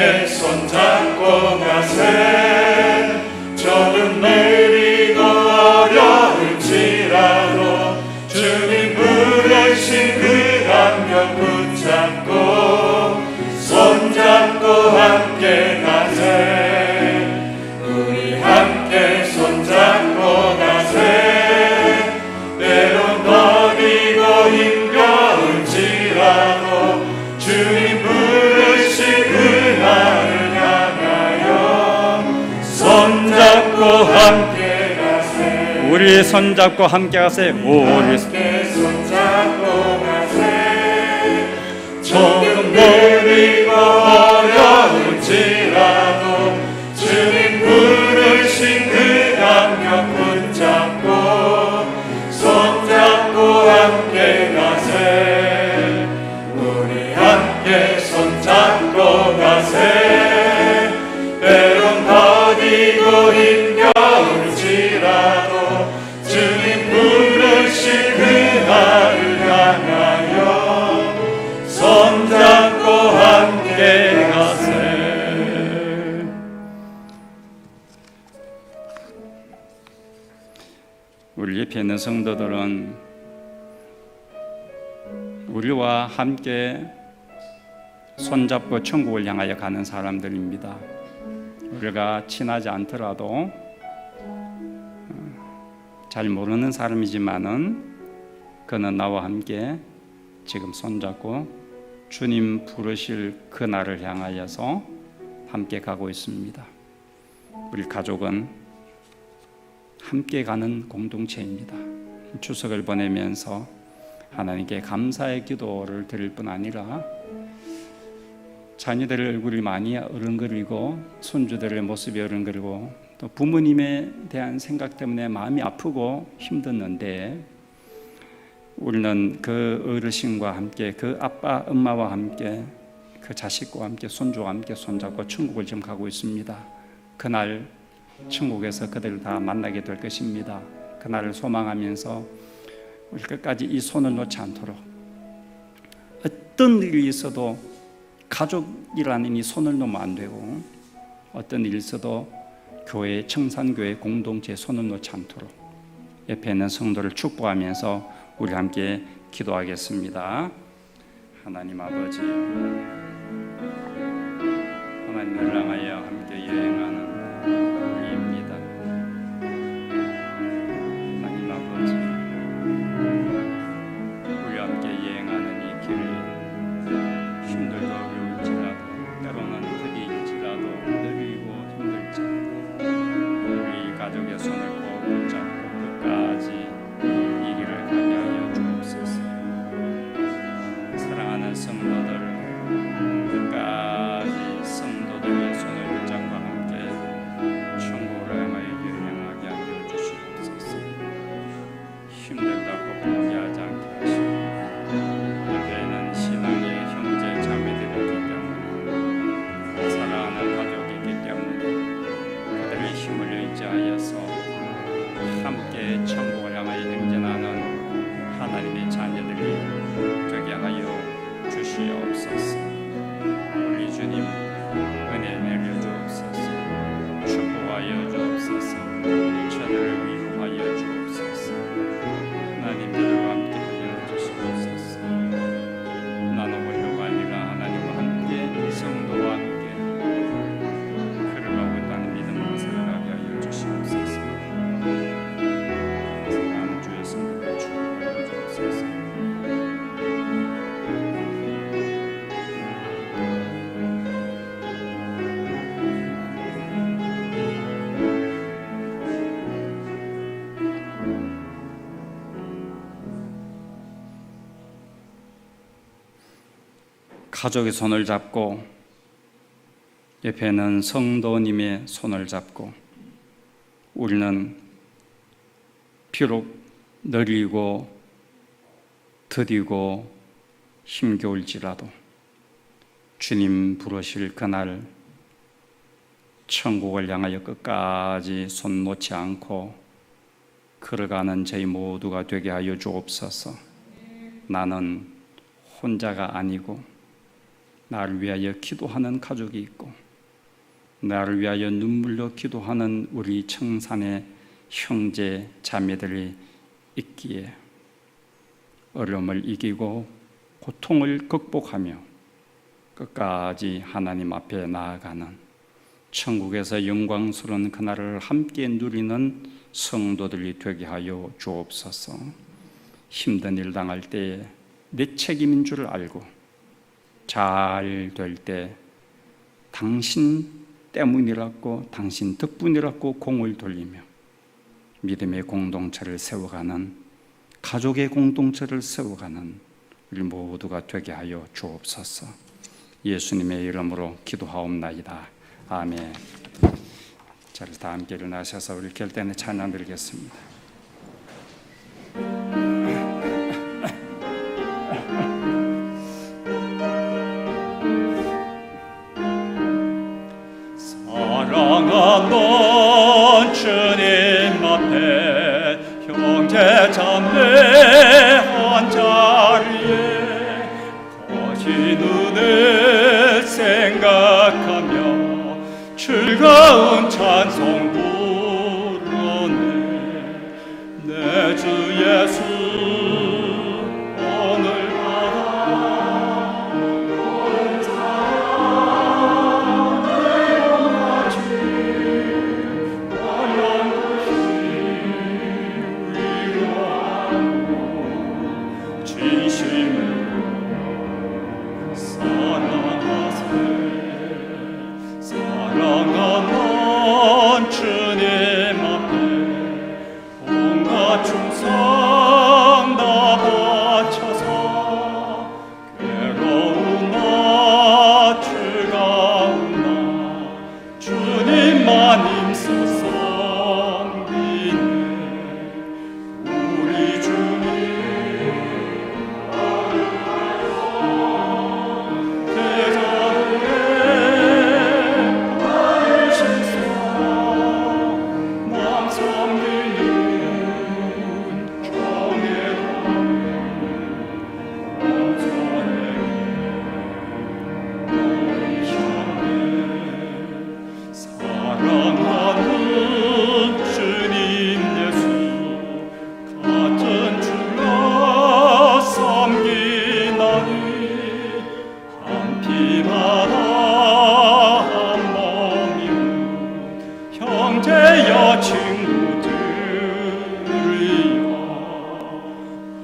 B: 함께 손잡고 가세. 조금 느리고 어려울지라도 주님 부르신 그 감격 붙잡고 손잡고 함께 가세. 우리 함께 손잡고 가세. 때론 더디고 힘겨울지라도 주님 부르신 그날을 향하여 손잡고 함께 가세.
A: 우리 손잡고 함께 가세. 우리
B: 함께 손잡고 가세. 조금 느리고 어려울지라도 주님 부르신 그 감격 붙잡고 손잡고 함께 가세. 우리 함께 손잡고 가세. 때론 더디고 힘겨울지라도 주님 부르신 그날을 향하여 손잡고 함께 가세.
A: 우리 옆에 있는 성도들은 우리와 함께 손잡고 천국을 향하여 가는 사람들입니다. 우리가 친하지 않더라도 잘 모르는 사람이지만은 그는 나와 함께 지금 손잡고 주님 부르실 그날을 향하여서 함께 가고 있습니다. 우리 가족은 함께 가는 공동체입니다. 추석을 보내면서 하나님께 감사의 기도를 드릴 뿐 아니라 자녀들의 얼굴이 많이 어른거리고 손주들의 모습이 어른거리고 또 부모님에 대한 생각 때문에 마음이 아프고 힘들었는데 우리는 그 어르신과 함께 그 아빠 엄마와 함께 그 자식과 함께 손주와 함께 손잡고 천국을 지금 가고 있습니다. 그날 천국에서 그들을 다 만나게 될 것입니다. 그날을 소망하면서 우리 끝까지 이 손을 놓지 않도록 어떤 일이 있어도 가족이라는 이 손을 놓으면 안 되고 어떤 일이 있어도 교회, 청산교회 공동체에 손을 놓지 않도록 옆에 있는 성도를 축복하면서 우리 함께 기도하겠습니다. 하나님 아버지, 하나님을 향하여 함께 여행하는 우리입니다. 하나님 아버지, 우리와 함께 여행하는 이 길을 힘들고 어려울지라도 때로는 더디일지라도 느리고 힘들지라도 우리 가족의 손을 꼭 붙잡고 끝까지 이 길을 가게 하여 주옵소서. 사랑하는 성도들 끝까지 성도들의 손을 붙잡고 함께 천국으로 향하여 여행하게 하여 주시옵소서. 힘들다고 포기하지 않게 하시고 옆에는 신앙의 형제 자매들이 있기 때문에 사랑하는 가족이 있기 때문에 그들의 힘을 의지하여서 함께 천국을 향하여 행진하는 하나님의 자녀들이 되게 하여 주시옵소서. 우리 주님 은혜 내려 주옵소서. 축복하여 주옵소서. 저들을 위로하여 주옵소서. 하나님들과 함께 하여 주시옵소서. 나는 홀로가 아니라 하나님과 함께 성도와 함께 걸어가고 있다는 믿음으로 살아가게 하여 주시옵소서. 사랑하는 주의 성도를 축복하여 주옵소서. 가족의 손을 잡고 옆에는 성도님의 손을 잡고 우리는 비록 느리고 더디고 힘겨울지라도 주님 부르실 그날 천국을 향하여 끝까지 손 놓지 않고 걸어가는 저희 모두가 되게 하여 주옵소서. 나는 혼자가 아니고 나를 위하여 기도하는 가족이 있고 나를 위하여 눈물로 기도하는 우리 청산의 형제 자매들이 있기에 어려움을 이기고 고통을 극복하며 끝까지 하나님 앞에 나아가는 천국에서 영광스러운 그날을 함께 누리는 성도들이 되게 하여 주옵소서. 힘든 일 당할 때에 내 책임인 줄 알고 잘 될 때 당신 때문이라고 당신 덕분이라고 공을 돌리며 믿음의 공동체를 세워가는 가족의 공동체를 세워가는 우리 모두가 되게 하여 주옵소서. 예수님의 이름으로 기도하옵나이다. 아멘. 자, 다 함께 일어나셔서 우리 결단의 찬양 드리겠습니다.
B: 사랑하는 주님 앞에 형제 자매 한 자리에 거진 은혜 생각하며 즐거운 찬송 부르네. 내 주 예수 오늘마다 온 사랑을 같이 원한듯이 위로하고 진심으로 사랑하세. 사랑하는 주님 앞에 온갖 충성 다 바쳐서 괴로우나 즐거우나 주님만 힘써 섬기네. 우리 주님 사랑하는 주님 예수 같은 주라 섬기나니 한 피마다 한 몸이요 형제여 친구들이여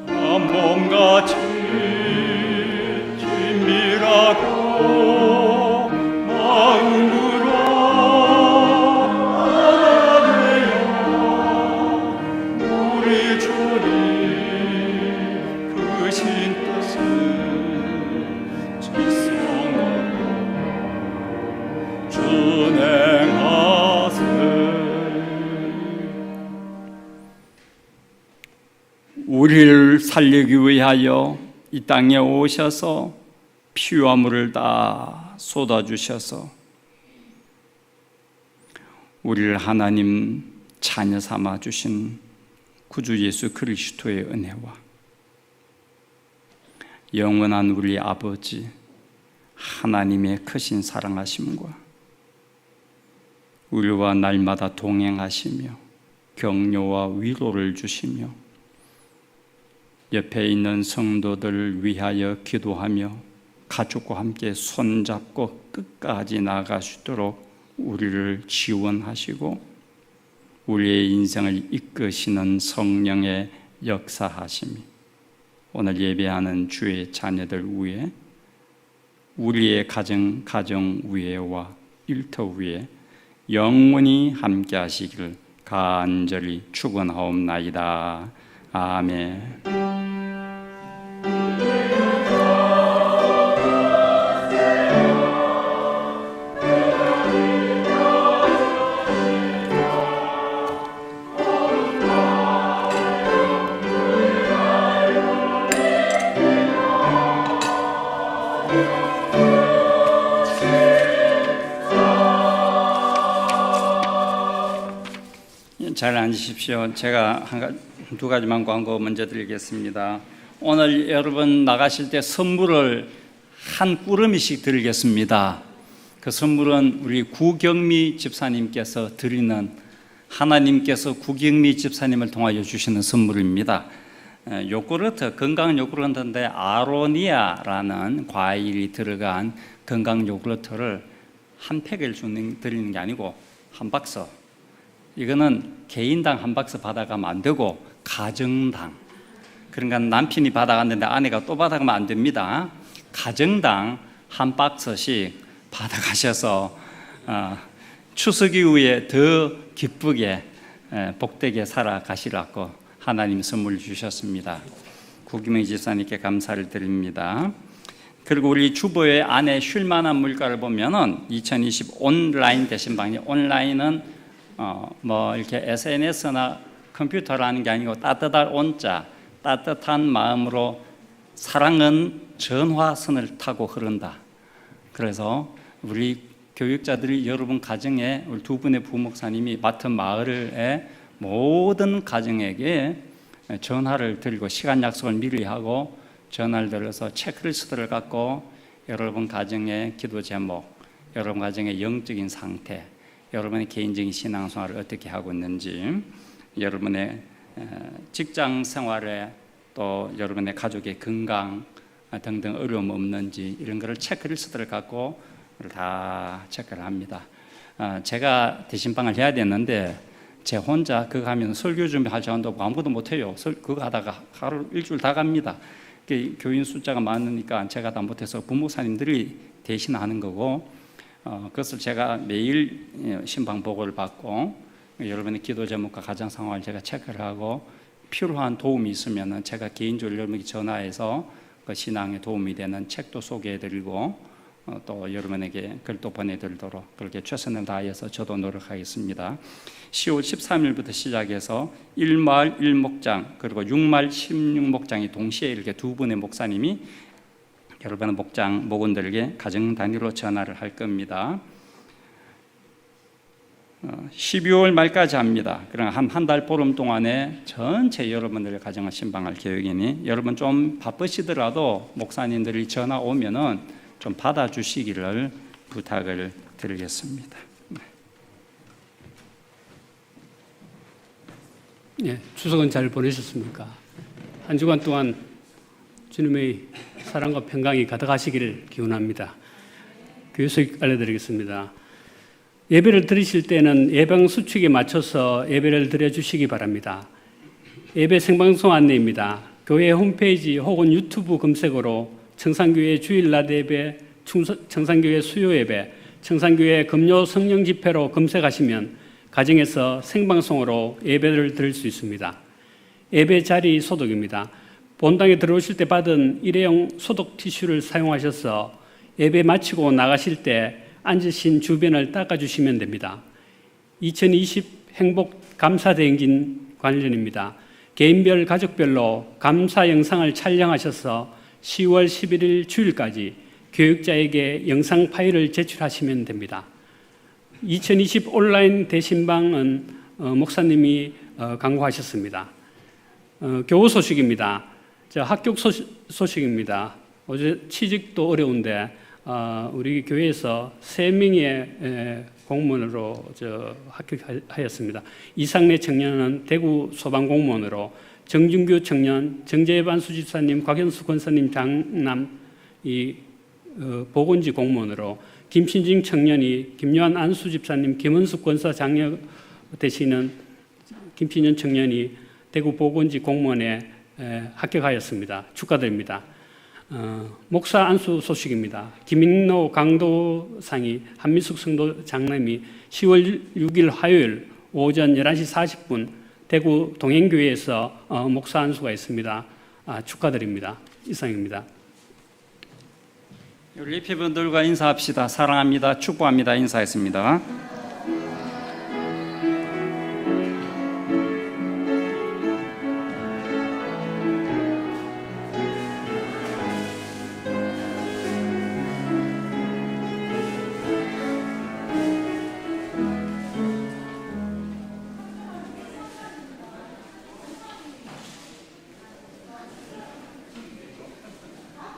B: 한 몸같이 친밀하고 마음으로 하나 되어 우리 주님 크신 뜻을 지성하고 준행하세.
A: 우리를 살리기 위하여 이 땅에 오셔서 피와 물을 다 쏟아주셔서 우리를 하나님 자녀 삼아 주신 구주 예수 그리스도의 은혜와 영원한 우리 아버지 하나님의 크신 사랑하심과 우리와 날마다 동행하시며 격려와 위로를 주시며 옆에 있는 성도들을 위하여 기도하며 가족과 함께 손잡고 끝까지 나아갈 수 있도록 우리를 지원하시고 우리의 인생을 이끄시는 성령의 역사하심이 오늘 예배하는 주의 자녀들 위에 우리의 가정 위에와 일터 위에 영원히 함께 하시기를 간절히 축원하옵나이다. 아멘. 잘 앉으십시오. 제가 두 가지만 광고 먼저 드리겠습니다. 오늘 여러분 나가실 때 선물을 한 꾸러미씩 드리겠습니다. 그 선물은 우리 구경미 집사님께서 드리는, 하나님께서 구경미 집사님을 통하여 주시는 선물입니다. 요구르트, 건강 요구르트인데 아로니아라는 과일이 들어간 건강 요구르트를 한 팩을 드리는 게 아니고 한 박스. 이거는 개인당 한 박스 받아가면 안 되고 가정당, 그러니까 남편이 받아갔는데 아내가 또 받아가면 안 됩니다. 가정당 한 박스씩 받아가셔서 추석 이후에 더 기쁘게 복되게 살아가시라고 하나님 선물 주셨습니다. 구기명 집사님께 감사를 드립니다. 그리고 우리 주보의 안에 쉴만한 물가를 보면은 2020 온라인 대신방이, 온라인은 뭐 이렇게 SNS나 컴퓨터라는 게 아니고 따뜻할 온자, 따뜻한 마음으로 사랑은 전화선을 타고 흐른다. 그래서 우리 교육자들이 여러분 가정에 우리 두 분의 부목사님이 맡은 마을의 모든 가정에게 전화를 드리고 시간 약속을 미리 하고 전화를 드려서 체크리스트를 갖고 여러분 가정의 기도 제목, 여러분 가정의 영적인 상태, 여러분의 개인적인 신앙생활을 어떻게 하고 있는지, 여러분의 직장 생활에 또 여러분의 가족의 건강 등등 어려움 없는지 이런 거를 체크리스트를 갖고 다 체크를 합니다. 제가 대신방을 해야 되는데 제 혼자 그거 하면 설교 준비할 시간도 아무것도 못해요. 그거 하다가 하루 일주일 다 갑니다. 교인 숫자가 많으니까 제가 다 못해서 부목사님들이 대신하는 거고, 그것을 제가 매일 신방 보고를 받고 여러분의 기도 제목과 가정 상황을 제가 체크를 하고 필요한 도움이 있으면 제가 개인적으로 여러분에게 전화해서 그 신앙에 도움이 되는 책도 소개해드리고 또 여러분에게 글도 보내드리도록 그렇게 최선을 다해서 저도 노력하겠습니다. 10월 13일부터 시작해서 1마을 1목장 그리고 6마을 16목장이 동시에 이렇게 두 분의 목사님이 여러분의 목원들에게 가정 단위로 전화를 할 겁니다. 12월 말까지 합니다. 그럼 한 달 보름 동안에 전체 여러분들의 가정을 신방할 계획이니 여러분 좀 바쁘시더라도 목사님들이 전화 오면은 좀 받아주시기를 부탁을 드리겠습니다.
C: 네, 추석은 잘 보내셨습니까? 한 주간 동안 주님의 사랑과 평강이 가득하시기를 기원합니다. 교회 소식 알려드리겠습니다. 예배를 드리실 때는 예방 수칙에 맞춰서 예배를 드려주시기 바랍니다. 예배 생방송 안내입니다. 교회 홈페이지 혹은 유튜브 검색어로 청산교회 주일 낮 예배, 청산교회 수요 예배, 청산교회 금요 성령 집회로 검색하시면 가정에서 생방송으로 예배를 드릴 수 있습니다. 예배 자리 소독입니다. 본당에 들어오실 때 받은 일회용 소독 티슈를 사용하셔서 예배 마치고 나가실 때 앉으신 주변을 닦아주시면 됩니다. 2020 행복 감사대행진 관련입니다. 개인별, 가족별로 감사 영상을 촬영하셔서 10월 11일 주일까지 교육자에게 영상 파일을 제출하시면 됩니다. 2020 온라인 대신방은 목사님이 강구하셨습니다. 교우 소식입니다. 학교 소식입니다. 어제 취직도 어려운데 우리 교회에서 3명의 공무원으로 합격하였습니다. 이상래 청년은 대구 소방공무원으로, 정준규 청년, 정재반 수집사님, 곽현수 권사님 장남 보건지 공무원으로, 김신진 청년이 김요한 안수집사님, 김은숙 권사 장녀 되시는 김신진 청년이 대구 보건지 공무원에 합격하였습니다. 축하드립니다. 목사 안수 소식입니다. 김인노 강도상이 한민숙 성도 장남이 10월 6일 화요일 오전 11시 40분 대구 동행교회에서 목사 안수가 있습니다. 축하드립니다. 이상입니다.
A: 우리 리피분들과 인사합시다. 사랑합니다. 축복합니다. 인사했습니다.